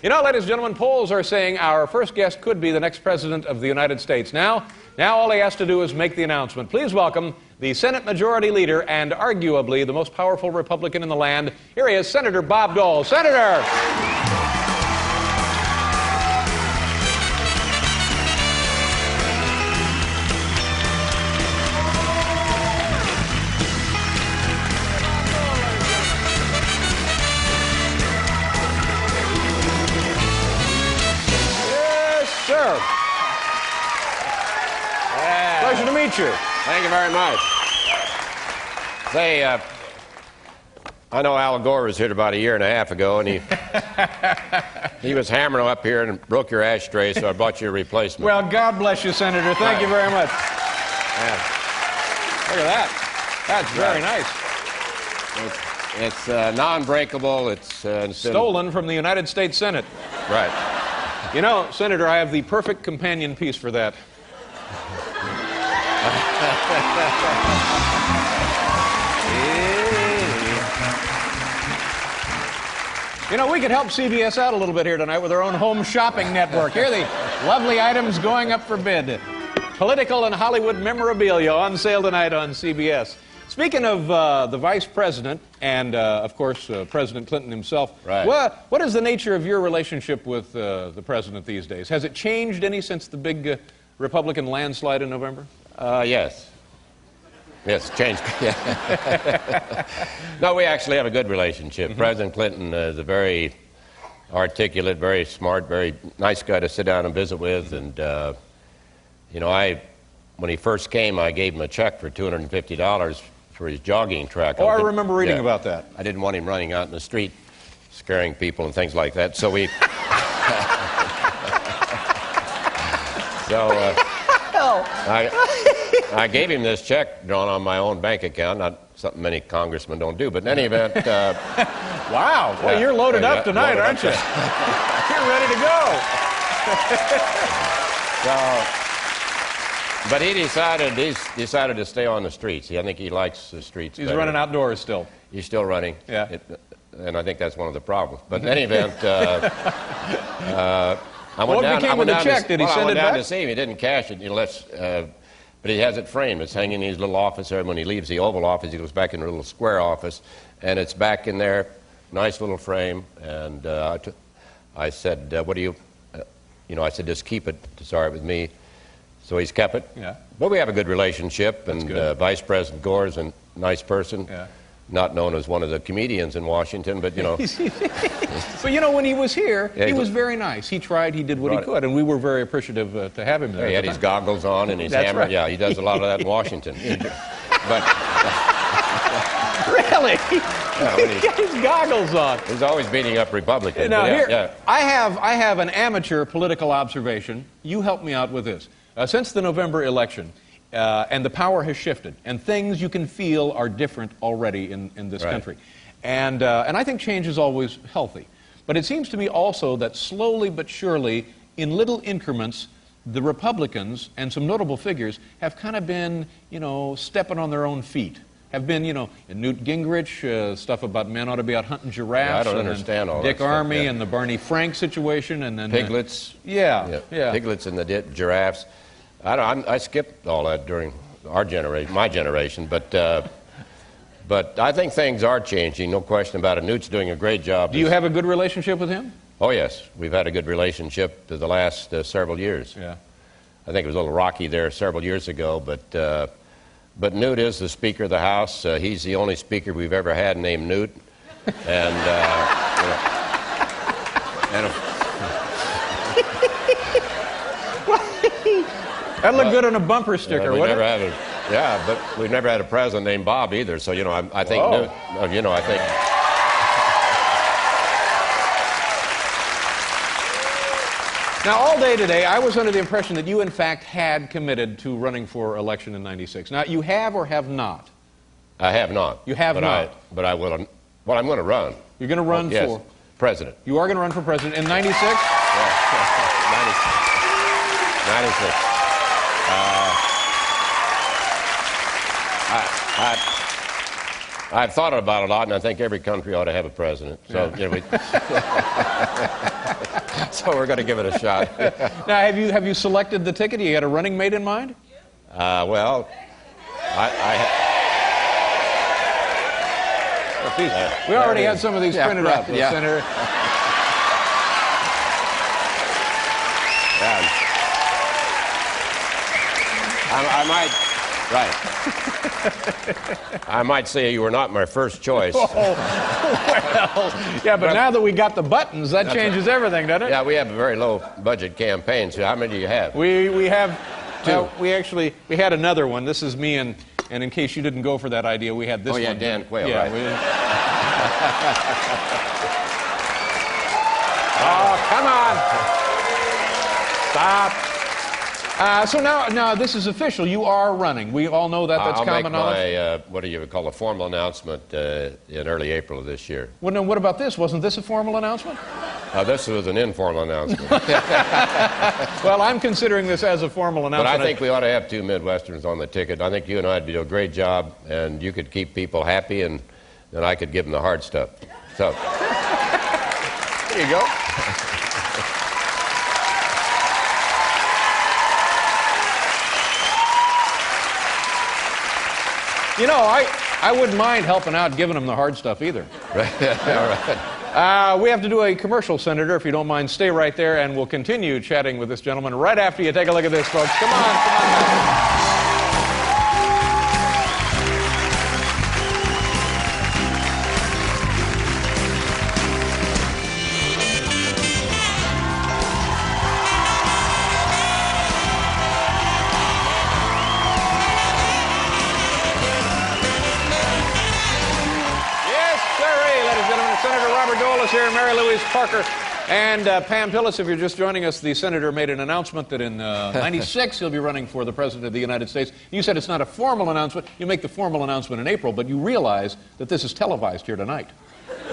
You know, ladies and gentlemen, polls are saying our first guest could be the next president of the United States. Now all he has to do is make the announcement. Please welcome the Senate Majority Leader and arguably the most powerful Republican in the land. Here he is, Senator Bob Dole. Senator! Sir. Yeah. Pleasure to meet you. Thank you very much. Say, I know Al Gore was here about a year and a half ago, and he was hammering up here and broke your ashtray, so I bought you a replacement. Well, God bless you, Senator. Thank you very much. Yeah. Look at that. That's very nice. It's non-breakable. It's stolen from the United States Senate. Right. You know, Senator, I have the perfect companion piece for that. You know, we could help CBS out a little bit here tonight with our own home shopping network. Here are the lovely items going up for bid. Political and Hollywood memorabilia on sale tonight on CBS. Speaking of the Vice President and, of course, President Clinton himself, right. What is the nature of your relationship with the President these days? Has it changed any since the big Republican landslide in November? Yes. Yes, changed. No, we actually have a good relationship. Mm-hmm. President Clinton is a very articulate, very smart, very nice guy to sit down and visit with. And, you know, when he first came, I gave him a check for $250 for his jogging track. Oh, I remember reading about that. I didn't want him running out in the street scaring people and things like that. So we... I gave him this check drawn on my own bank account, not something many congressmen don't do, but in any event... Wow, well, you're loaded up tonight, aren't you? You're ready to go. But he's decided to stay on the streets. I think he likes the streets. He's running outdoors still. He's still running. Yeah. And I think that's one of the problems. But in any event, I went what down. became of the check? Did he send it back? I went down to see him. He didn't cash it. But he has it framed. It's hanging in his little office there. When he leaves the Oval Office, he goes back in the little square office, and it's back in there. Nice little frame. And I said, "What do you?" I said, "Just keep it. It's all right with me." So he's kept it. Yeah. But we have a good relationship, and Vice President Gore is a nice person. Yeah. Not known as one of the comedians in Washington, but, you know. But, you know, when he was here, he was very nice. He tried, he did what he could, and we were very appreciative to have him there. Yeah, he had his goggles on and his hammer. Right. Yeah, he does a lot of that in Washington. But really? He got his goggles on. He's always beating up Republicans. Now, I have an amateur political observation. You help me out with this. Since the November election, and the power has shifted, and things you can feel are different already in this country. And I think change is always healthy. But it seems to me also that slowly but surely, in little increments, the Republicans and some notable figures have kind of been, you know, stepping on their own feet. Have been, you know, Newt Gingrich, stuff about men ought to be out hunting giraffes. Yeah, I don't understand all Dick that stuff, Armey and the Barney Frank situation, and then piglets. Piglets and the giraffes. I skipped all that during my generation, but I think things are changing, no question about it. Newt's doing a great job. Do you have a good relationship with him? Oh, yes. We've had a good relationship for the last several years. Yeah. I think it was a little rocky there several years ago, but Newt is the Speaker of the House. He's the only Speaker we've ever had named Newt. And, That'd look good on a bumper sticker, wouldn't it? But we've never had a president named Bob either. So, you know, I think Newt, I think... Now, all day today, I was under the impression that you, in fact, had committed to running for election in '96. Now, you have or have not? I have not. You have not? But I will. Well, I'm going to run. You're going to run for? President. You are going to run for president in '96? Yeah, 96. I've thought about it a lot, and I think every country ought to have a president. So, so we're going to give it a shot. Now, have you selected the ticket? You got a running mate in mind? Well, we already had some of these printed out, Senator. I might say you were not my first choice. Well, yeah, but now that we got the buttons, that changes everything, doesn't it? Yeah, we have a very low budget campaign. So how many do you have? We have two. We had another one. This is me, and in case you didn't go for that idea, we had this one. Oh, yeah, Dan Quayle, yeah, right? Oh, come on. Stop. So now this is official. You are running. We all know that. That's common knowledge. I'll make my, what do you call a formal announcement in early April of this year. Well, then what about this? Wasn't this a formal announcement? This was an informal announcement. Well, I'm considering this as a formal announcement. But I think we ought to have two Midwesterners on the ticket. I think you and I would do a great job, and you could keep people happy, and then I could give them the hard stuff. So, there you go. You know, I wouldn't mind helping out giving them the hard stuff either. Right. All right. We have to do a commercial, Senator. If you don't mind, stay right there, and we'll continue chatting with this gentleman right after you take a look at this, folks. Come on. Senator Robert Dole is here, Mary Louise Parker, and Pam Tillis. If you're just joining us, the senator made an announcement that in '96 he'll be running for the President of the United States. You said it's not a formal announcement. You make the formal announcement in April, but you realize that this is televised here tonight.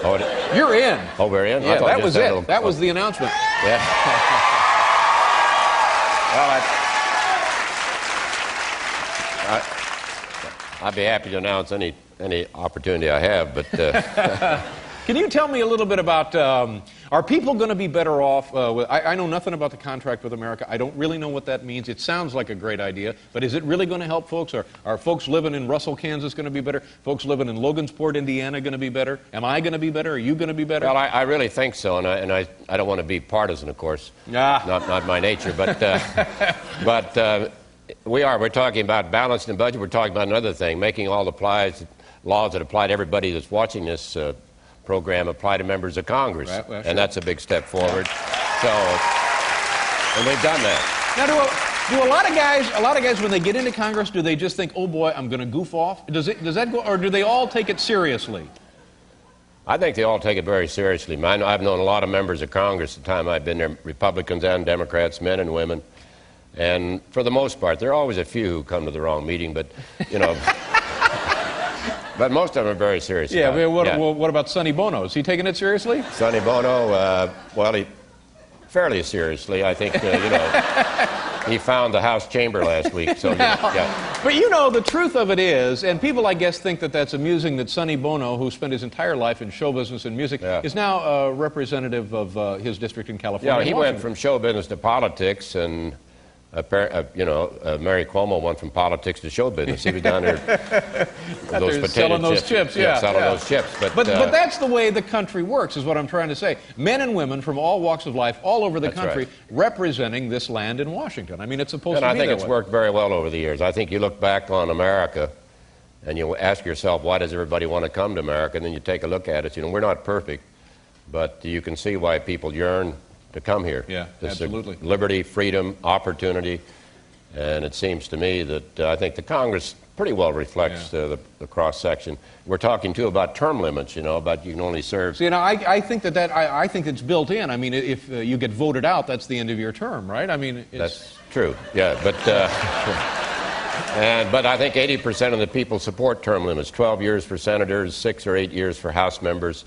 Oh, you're in. Oh, we're in? Yeah, that was it. That was the announcement. Yeah. Well, I'd be happy to announce any opportunity I have, but... Can you tell me a little bit about, are people going to be better off I know nothing about the contract with America. I don't really know what that means. It sounds like a great idea, but is it really going to help folks? Are folks living in Russell, Kansas going to be better? Folks living in Logansport, Indiana going to be better? Am I going to be better? Are you going to be better? Well, I really think so, and I don't want to be partisan, of course. Not my nature, but we're talking about balancing the budget. We're talking about another thing, making all the laws that apply to everybody that's watching this program apply to members of Congress, right, well, sure. And that's a big step forward. So, and we've done that. Now, do a lot of guys when they get into Congress, do they just think, oh boy, I'm going to goof off? Does that go, or do they all take it seriously? I think they all take it very seriously. I've known a lot of members of Congress the time I've been there, Republicans and Democrats, men and women, and for the most part, there are always a few who come to the wrong meeting, but you know. But most of them are very serious. Yeah, what about Sonny Bono? Is he taking it seriously? Sonny Bono, he fairly seriously. I think, he found the House chamber last week. So, yeah. But you know, the truth of it is, and people, I guess, think that that's amusing that Sonny Bono, who spent his entire life in show business and music, is now a representative of his district in California. Yeah, he went from show business to politics, and Mary Cuomo went from politics to show business. He was down there those potato selling those chips. Selling those chips. But that's the way the country works, is what I'm trying to say. Men and women from all walks of life, all over the country, representing this land in Washington. I mean, it's supposed to be that way. And I think it's worked very well over the years. I think you look back on America, and you ask yourself, why does everybody want to come to America? And then you take a look at it. We're not perfect, but you can see why people yearn to come here. Yeah, absolutely. Liberty, freedom, opportunity, and it seems to me that I think the Congress pretty well reflects the cross-section. We're talking, too, about term limits, about you can only serve... See, I think I think it's built in. I mean, if you get voted out, that's the end of your term, right? I mean, That's true, yeah, but... But I think 80% of the people support term limits, 12 years for senators, 6 or 8 years for House members.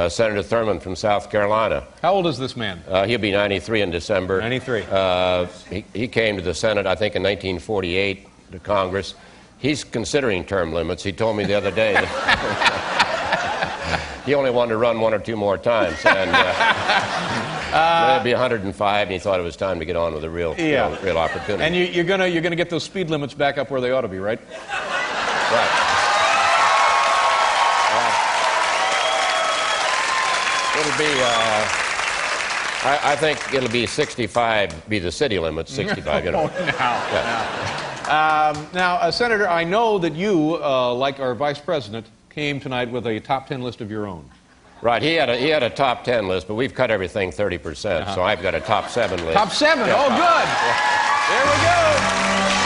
Senator Thurmond from South Carolina. How old is this man? He'll be 93 in December. 93. He came to the Senate, I think, in 1948, to Congress. He's considering term limits. He told me the other day that he only wanted to run 1 or 2 more times. And it'd be 105, and he thought it was time to get on with a real opportunity. And you're gonna get those speed limits back up where they ought to be, right? Right. It'll be, I think it'll be 65, be the city limit, 65, you know. Now, Senator, I know that you, like our Vice President, came tonight with a top 10 list of your own. Right, he had a top 10 list, but we've cut everything 30%, so I've got a top 7 list. Top 7? Yeah, good. There we go.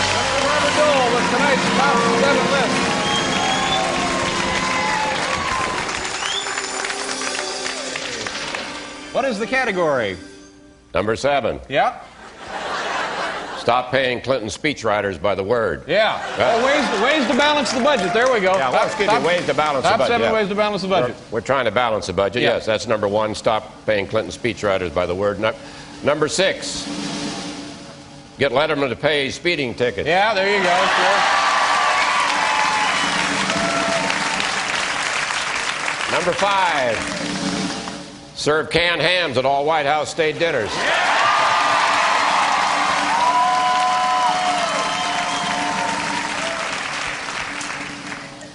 Senator Bob Dole with tonight's top 7 list. What is the category? Number 7. Yeah? Stop paying Clinton speechwriters by the word. Yeah. Ways to balance the budget. There we go. Yeah, let's give you ways to balance the budget. Top 7 ways to balance the budget. We're trying to balance the budget. Yeah. Yes, that's number 1. Stop paying Clinton speechwriters by the word. Number 6. Get Letterman to pay his speeding tickets. Yeah, there you go. Sure. Number 5. Serve canned hams at all White House state dinners.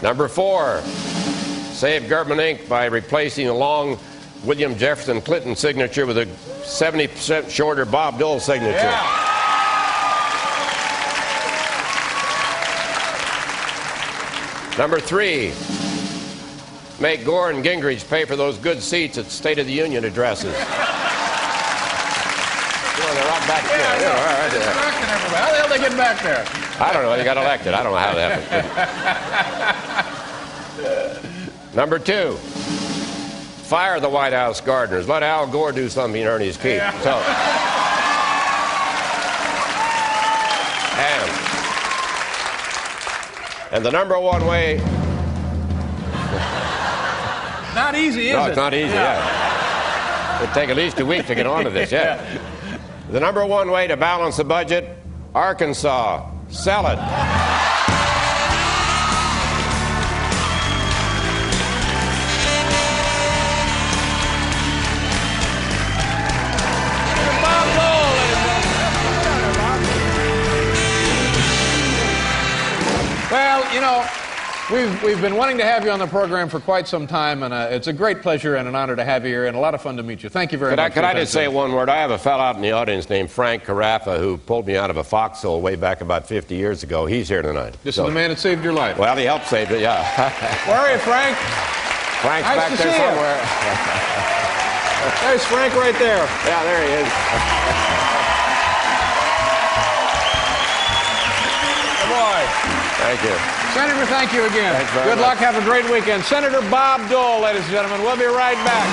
Number 4, save government ink by replacing the long William Jefferson Clinton signature with a 70% shorter Bob Dole signature. Yeah. Number 3, make Gore and Gingrich pay for those good seats at State of the Union addresses. They're right back there. Yeah, Right there. How the hell they get back there? I don't know. They got elected. I don't know how that happened. Number 2, fire the White House gardeners. Let Al Gore do something and earn his keep. Yeah. So, and the number 1 way. Not easy, is it? No, it's not easy. Yeah. It'd take at least 2 weeks to get onto this. Yeah. The number 1 way to balance the budget: Arkansas. Sell it. Well, you know, we've been wanting to have you on the program for quite some time, and it's a great pleasure and an honor to have you here, and a lot of fun to meet you. Thank you very much. Could I just say one word? I have a fellow out in the audience named Frank Carafa who pulled me out of a foxhole way back about 50 years ago. He's here tonight. This is the man that saved your life. Well, he helped save it, yeah. Where are you, Frank? Frank's nice back to there see somewhere. There's Frank right there. Yeah, there he is. Good boy. Thank you. Senator, thank you again. Thanks very Good much. luck. Have a great weekend. Senator Bob Dole, ladies and gentlemen. We'll be right back.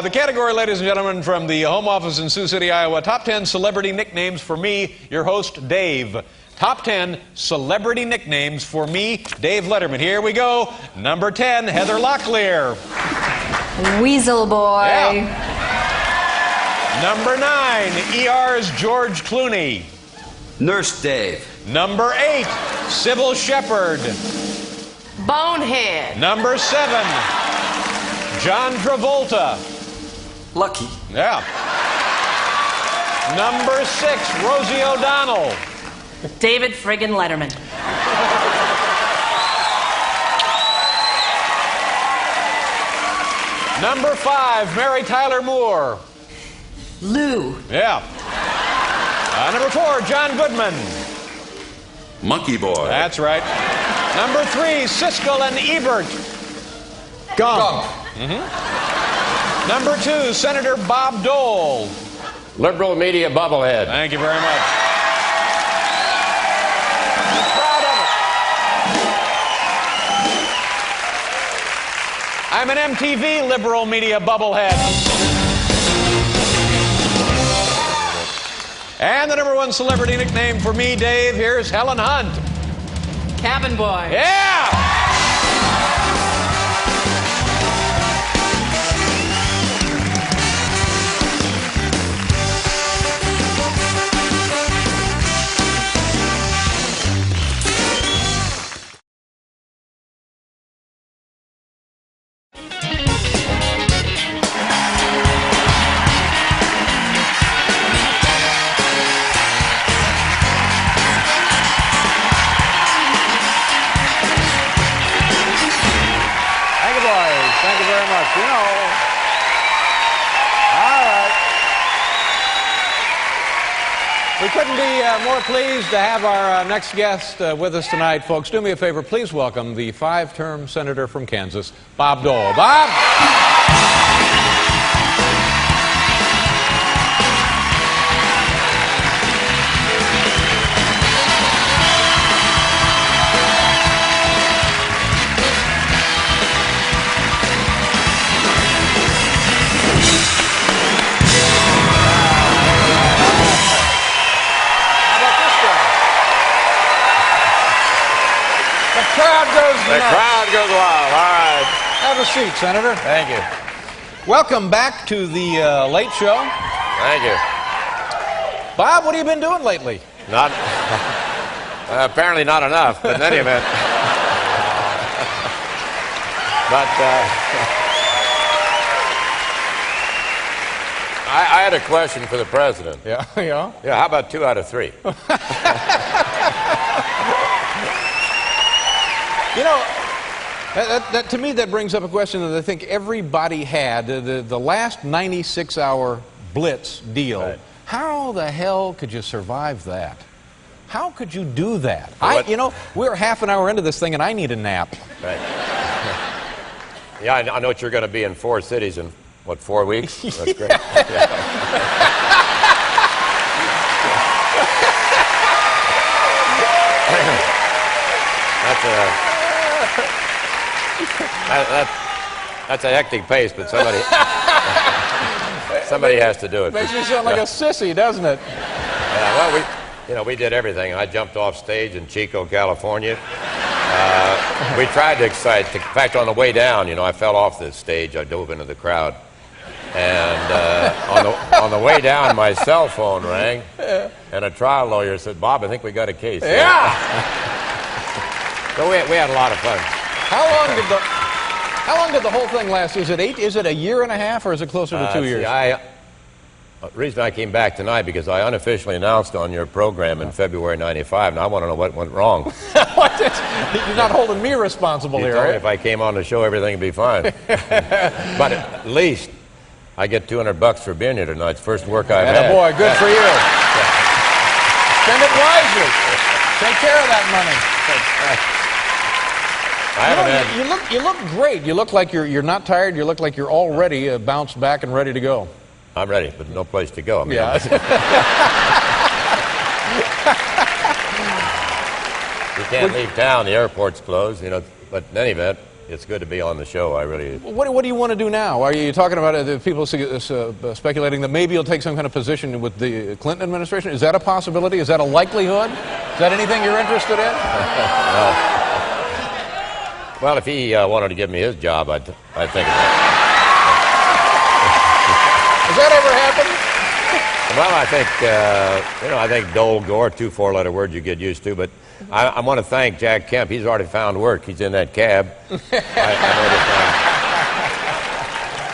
The category, ladies and gentlemen, from the home office in Sioux City, Iowa, top 10 celebrity nicknames for me, your host, Dave. Top 10 celebrity nicknames for me, Dave Letterman. Here we go. Number 10, Heather Locklear. Weasel Boy. Yeah. Number 9, ER's George Clooney. Nurse Dave. Number 8, Sybil Shepherd. Bonehead. Number 7, John Travolta. Lucky. Yeah. Number 6, Rosie O'Donnell. David friggin' Letterman. Number 5, Mary Tyler Moore. Lou. Yeah. Number 4, John Goodman. Monkey Boy. That's right. Number 3, Siskel and Ebert. Gump. Number 2, Senator Bob Dole. Liberal media bubblehead. Thank you very much. Proud of it. I'm an MTV liberal media bubblehead. And the number 1 celebrity nickname for me, Dave, here's Helen Hunt. Cabin boy. Yeah! Thank you, boys. Thank you very much. You know. All right. We couldn't be more pleased to have our next guest with us tonight, folks. Do me a favor. Please welcome the five-term senator from Kansas, Bob Dole. Bob? The crowd goes The nuts. crowd goes wild. All right. Have a seat, Senator. Thank you. Welcome back to the Late Show. Thank you. Bob, what have you been doing lately? Not apparently not enough, but in any event. But I had a question for the president. Yeah, yeah. Yeah, how about 2 out of 3? You know, to me, that brings up a question that I think everybody had. The last 96-hour blitz deal. Right. How the hell could you survive that? How could you do that? What- You know, we're half an hour into this thing, and I need a nap. Right. Yeah, I know what you're going to be in 4 cities in, what, 4 weeks? That's great. That's a hectic pace, but somebody has to do it. Makes you sound like a sissy, doesn't it? Yeah, well, we did everything. I jumped off stage in Chico, California. We tried to excite. In fact, on the way down, I fell off the stage. I dove into the crowd, and on the way down, my cell phone rang, and a trial lawyer said, "Bob, I think we got a case." Yeah. So we had a lot of fun. How long did the whole thing last? Is it a year and a half, or is it closer to 2 years? The reason I came back tonight because I unofficially announced on your program in February '95, and I want to know what went wrong. You're not holding me responsible You here, told me right? if I came on the show, everything would be fine. But at least I get $200 for being here tonight. It's the first work I've had. Boy, good for you. Spend it wisely. Take care of that money. I haven't had. You look great. You look like you're not tired. You look like you're already bounced back and ready to go. I'm ready, but no place to go. I mean, Yeah. You can't leave town. The airport's closed. But in any event, it's good to be on the show. I really. What do you want to do now? Are you talking about the people speculating that maybe you'll take some kind of position with the Clinton administration? Is that a possibility? Is that a likelihood? Is that anything you're interested in? Well, if he wanted to give me his job, I'd think of that. Has that ever happened? Well, I think Dole, Gore, 2 4-letter words you get used to. But I want to thank Jack Kemp. He's already found work. He's in that cab. I know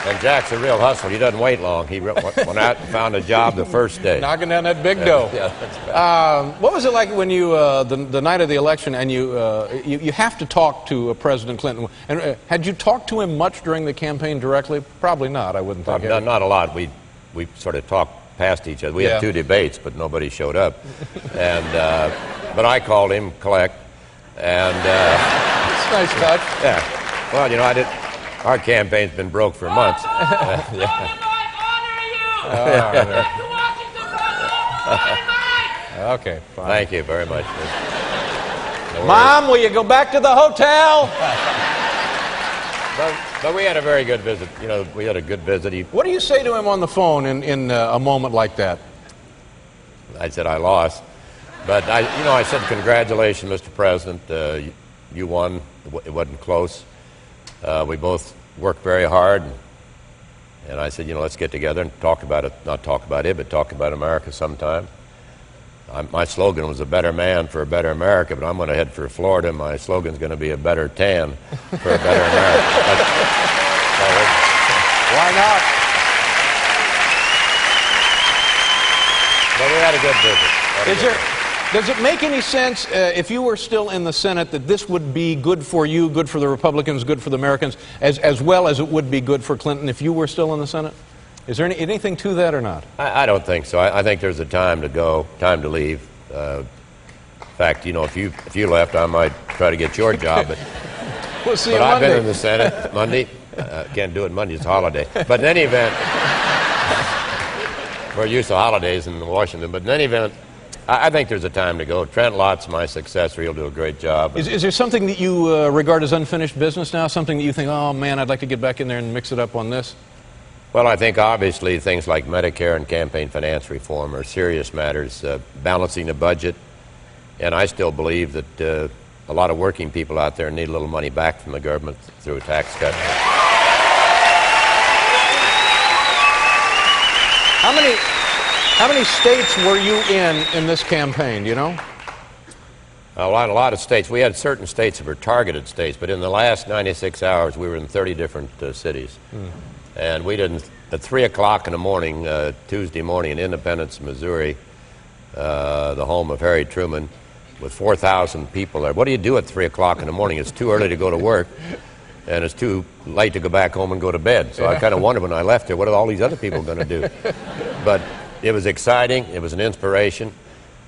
and Jack's a real hustler. He doesn't wait long. He went out and found a job the first day. Knocking down that big dough. Yeah, that's right. What was it like when you, the night of the election, and you have to talk to President Clinton? And had you talked to him much during the campaign directly? Probably not. I wouldn't think. Not a lot. We sort of talked past each other. We had 2 debates, but nobody showed up. And but I called him, collect, and It's a nice touch. yeah. Well, I did. Our campaign's been broke for months. Okay, fine. Thank you very much. No Mom, will you go back to the hotel? But we had a very good visit. We had a good visit. What do you say to him on the phone in a moment like that? I said I lost. But I said, congratulations, Mr. President. You won. It wasn't close. We both worked very hard. And I said, let's get together and talk about it. Not talk about it, but talk about America sometime. My slogan was a better man for a better America, but I'm going to head for Florida. My slogan's going to be a better tan for a better America. Why not? But we had a good visit. Does it make any sense, if you were still in the Senate, that this would be good for you, good for the Republicans, good for the Americans, as well as it would be good for Clinton if you were still in the Senate? Is there anything to that or not? I don't think so. I think there's a time to go, time to leave. In fact, if you left, I might try to get your job. But, we'll see but you I've Monday. been in the Senate Monday. Can't do it Monday. It's a holiday. But in any event, we're used to holidays in Washington. But in any event, I think there's a time to go. Trent Lott's my successor. He'll do a great job. Is there something that you regard as unfinished business now? Something that you think, oh, man, I'd like to get back in there and mix it up on this? Well, I think obviously things like Medicare and campaign finance reform are serious matters, balancing the budget. And I still believe that a lot of working people out there need a little money back from the government through a tax cut. How many states were you in this campaign, do you know? A lot of states. We had certain states that were targeted states, but in the last 96 hours, we were in 30 different cities. And we didn't, at 3 o'clock in the morning, Tuesday morning in Independence, Missouri, the home of Harry Truman, with 4,000 people there. What do you do at 3 o'clock in the morning? It's too early to go to work, and it's too late to go back home and go to bed. So I kind of wondered when I left there, what are all these other people going to do? But it was exciting. It was an inspiration.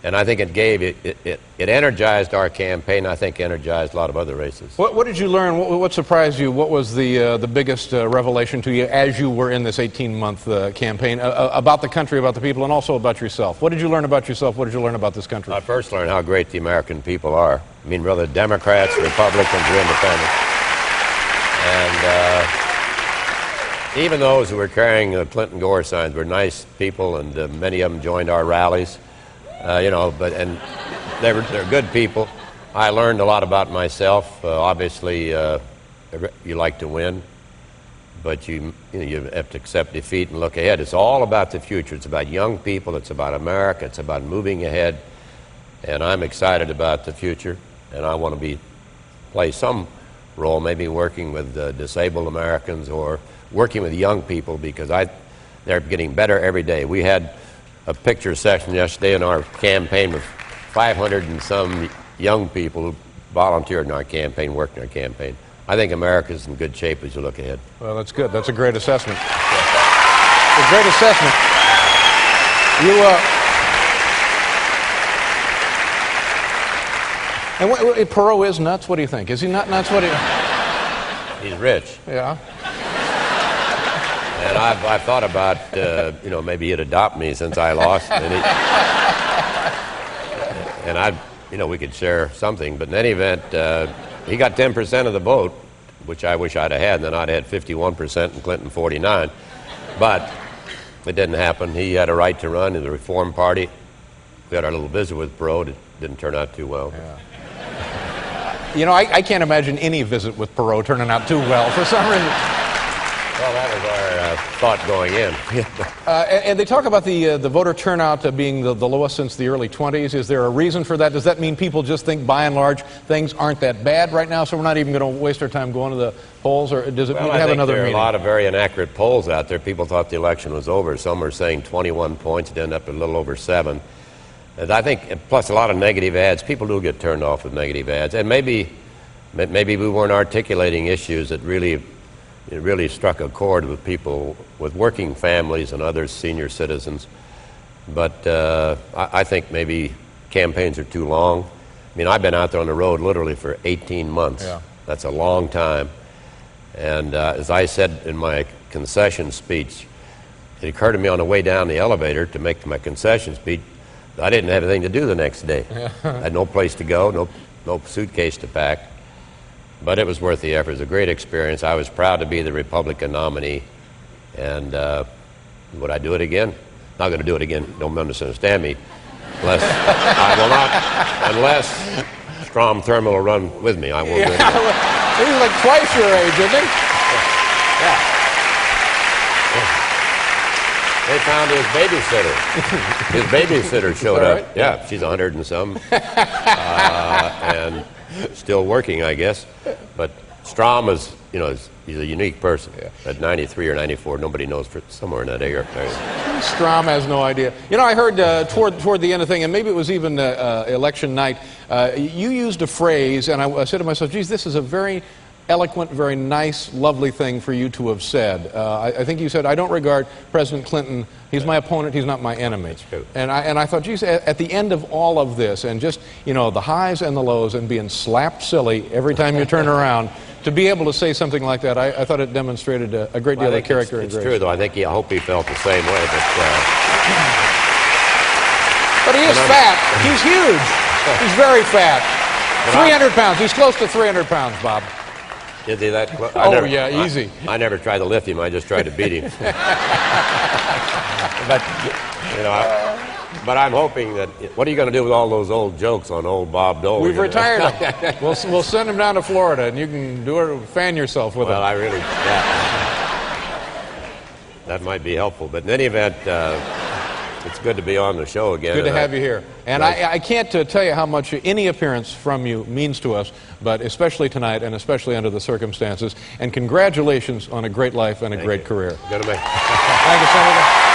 And I think it energized our campaign. I think energized a lot of other races. What did you learn? What surprised you? What was the biggest revelation to you as you were in this 18-month campaign about the country, about the people, and also about yourself? What did you learn about yourself? What did you learn about this country? I first learned how great the American people are. I mean, whether Democrats, Republicans, or independents. And even those who were carrying Clinton Gore signs were nice people, and many of them joined our rallies. But they're good people. I learned a lot about myself. Obviously, you like to win, but you have to accept defeat and look ahead. It's all about the future. It's about young people. It's about America. It's about moving ahead. And I'm excited about the future, and I want to play some role, maybe working with disabled Americans or working with young people, because they're getting better every day. We had a picture session yesterday in our campaign with 500 and some young people who volunteered in our campaign, worked in our campaign. I think America's in good shape as you look ahead. Well, that's good. That's a great assessment. A great assessment. And Perot is nuts? What do you think? Is he not nuts? He's rich. Yeah. And I've thought about, maybe he'd adopt me since I lost. And we could share something. But in any event, he got 10% of the vote, which I wish I'd have had. And then I'd have had 51% and Clinton 49. But it didn't happen. He had a right to run in the Reform Party. We had our little visit with Perot. It didn't turn out too well. Yeah. I can't imagine any visit with Perot turning out too well for some reason. Well, that was our thought going in. And they talk about the voter turnout being the lowest since the early 20s. Is there a reason for that? Does that mean people just think, by and large, things aren't that bad right now, so we're not even going to waste our time going to the polls? Or does it have another meaning? There are a lot of very inaccurate polls out there. People thought the election was over. Some are saying 21 points. It ended up a little over 7. And I think, plus a lot of negative ads. People do get turned off with negative ads. And maybe we weren't articulating issues that really struck a chord with people, with working families and other senior citizens. But I think maybe campaigns are too long. I mean, I've been out there on the road literally for 18 months. Yeah. That's a long time. And as I said in my concession speech, it occurred to me on the way down the elevator to make my concession speech, I didn't have anything to do the next day. I had no place to go, no suitcase to pack. But it was worth the effort. It was a great experience. I was proud to be the Republican nominee. And would I do it again? Not going to do it again. Don't misunderstand me. Unless I will not, unless Strom Thurmond will run with me, I won't do it. He's like twice your age, isn't he? Yeah. They found his babysitter. His babysitter showed that up. right? Yeah, she's 100 and some. And still working, I guess. But Strom is, he's a unique person. Yeah. At 93 or 94, nobody knows, for somewhere in that area. Strom has no idea. I heard toward the end of the thing, and maybe it was even election night, you used a phrase, and I said to myself, geez, this is a very eloquent, very nice, lovely thing for you to have said. I think you said, I don't regard President Clinton, he's my opponent, he's not my enemy. That's true. And I thought, geez, at the end of all of this, and just, the highs and the lows, and being slapped silly every time you turn around, to be able to say something like that, I thought it demonstrated a great deal of character and grace. It's true, though. I hope he felt the same way. But he is fat. He's huge. He's very fat. 300 pounds. He's close to 300 pounds, Bob. Is he that close? Yeah, easy. I never tried to lift him. I just tried to beat him. But I'm hoping that. What are you going to do with all those old jokes on old Bob Dole? We've retired him. We'll send him down to Florida, and you can fan yourself with him. Well, that might be helpful. But in any event, it's good to be on the show again. Good to have you here. And I can't tell you how much any appearance from you means to us, but especially tonight and especially under the circumstances. And congratulations on a great life and a great career. Good to me. Thank you, Senator.